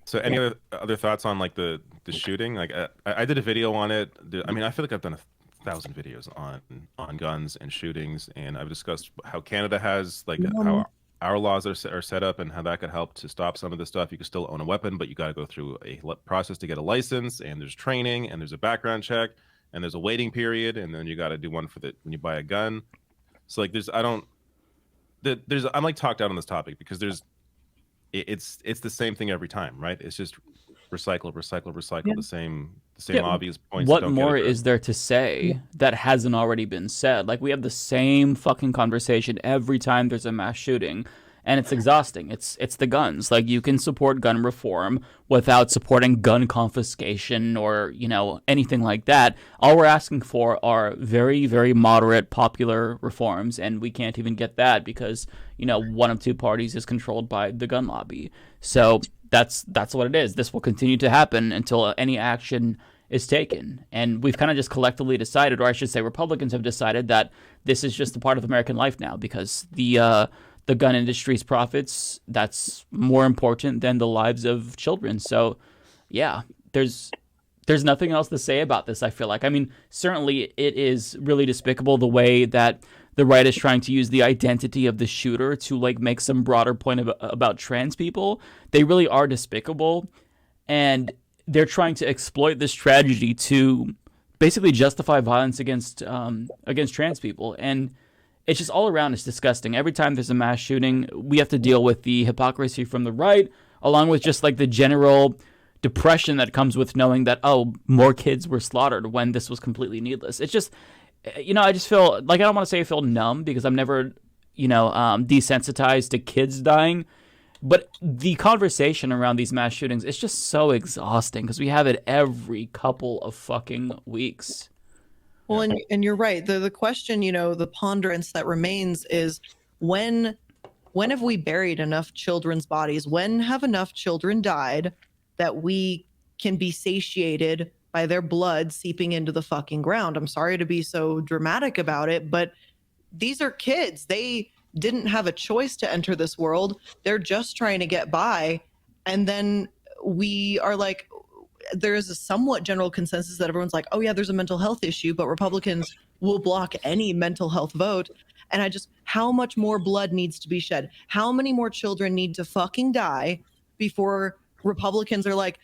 So any other thoughts on like the shooting? Like I did a video on it. I mean, I feel like I've done 1,000 videos on guns and shootings, and I've discussed how Canada has like how Um, our laws are set up and how that could help to stop some of this stuff. You can still own a weapon, but you got to go through a process to get a license, and there's training, and there's a background check, and there's a waiting period, and then you got to do one for the when you buy a gun. So like there's I don't there's I'm like talked out on this topic because it's the same thing every time, right? It's just recycle, recycle, yeah. recycle the same Yeah. obvious points that What don't get more addressed. is there to Yeah. say that hasn't already been said? Like, we have the same fucking conversation every time there's a mass shooting, and it's exhausting. It's the guns. Like, you can support gun reform without supporting gun confiscation or, anything like that. All we're asking for are very, very moderate popular reforms, and we can't even get that because, one of two parties is controlled by the gun lobby. So that's what it is. This will continue to happen until any action is taken. And we've kind of just collectively decided, or I should say Republicans have decided, that this is just a part of American life now because the gun industry's profits, that's more important than the lives of children. So yeah, there's nothing else to say about this, I feel like. I mean, certainly it is really despicable the way that the right is trying to use the identity of the shooter to like make some broader point about trans people. They really are despicable, and they're trying to exploit this tragedy to basically justify violence against trans people. And it's just all around, it's disgusting. Every time there's a mass shooting, we have to deal with the hypocrisy from the right, along with just like the general depression that comes with knowing that, oh, more kids were slaughtered when this was completely needless. It's just, I just feel like, I don't want to say I feel numb because I'm never, desensitized to kids dying. But the conversation around these mass shootings is just so exhausting because we have it every couple of fucking weeks. Well, Yeah. and you're right. The question, the ponderance that remains is when when have we buried enough children's bodies? When have enough children died that we can be satiated by their blood seeping into the fucking ground? I'm sorry to be so dramatic about it, but these are kids. They didn't have a choice to enter this world. They're just trying to get by. And then we are like, there is a somewhat general consensus that everyone's like, oh, yeah, there's a mental health issue, but Republicans will block any mental health vote. And how much more blood needs to be shed? How many more children need to fucking die before Republicans are like,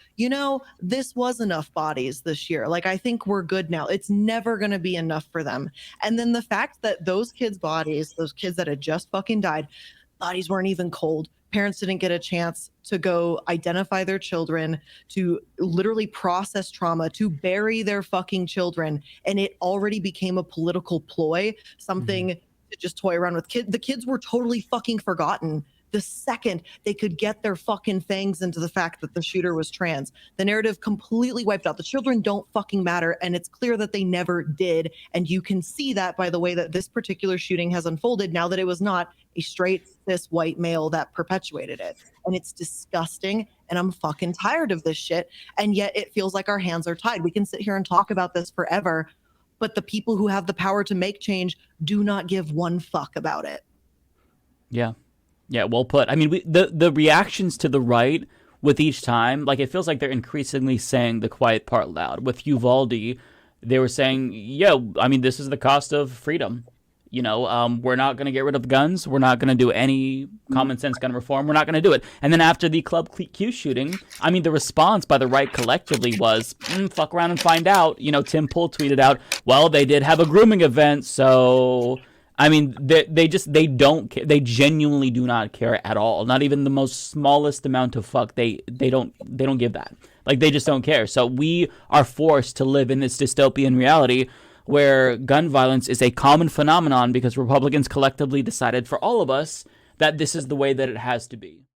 this was enough bodies this year. Like, I think we're good now. It's never going to be enough for them. And then the fact that those kids' bodies, those kids that had just fucking died, bodies weren't even cold. Parents didn't get a chance to go identify their children, to literally process trauma, to bury their fucking children. And it already became a political ploy, Mm-hmm. something to just toy around with. The kids were totally fucking forgotten the second they could get their fucking fangs into the fact that the shooter was trans. The narrative completely wiped out. The children don't fucking matter, and it's clear that they never did. And you can see that by the way that this particular shooting has unfolded now that it was not a straight cis white male that perpetuated it. And it's disgusting, and I'm fucking tired of this shit. And yet it feels like our hands are tied. We can sit here and talk about this forever, but the people who have the power to make change do not give one fuck about it. Yeah. Yeah, well put. I mean, the reactions to the right with each time, like, it feels like they're increasingly saying the quiet part loud. With Uvalde, they were saying, "Yeah, I mean, this is the cost of freedom. We're not going to get rid of guns. We're not going to do any common sense gun reform. We're not going to do it." And then after the Club Q shooting, I mean, the response by the right collectively was, "Fuck around and find out." Tim Pool tweeted out, "Well, they did have a grooming event, so." I mean, they don't they genuinely do not care at all. Not even the most smallest amount of fuck. They don't give that. Like, they just don't care. So we are forced to live in this dystopian reality where gun violence is a common phenomenon because Republicans collectively decided for all of us that this is the way that it has to be.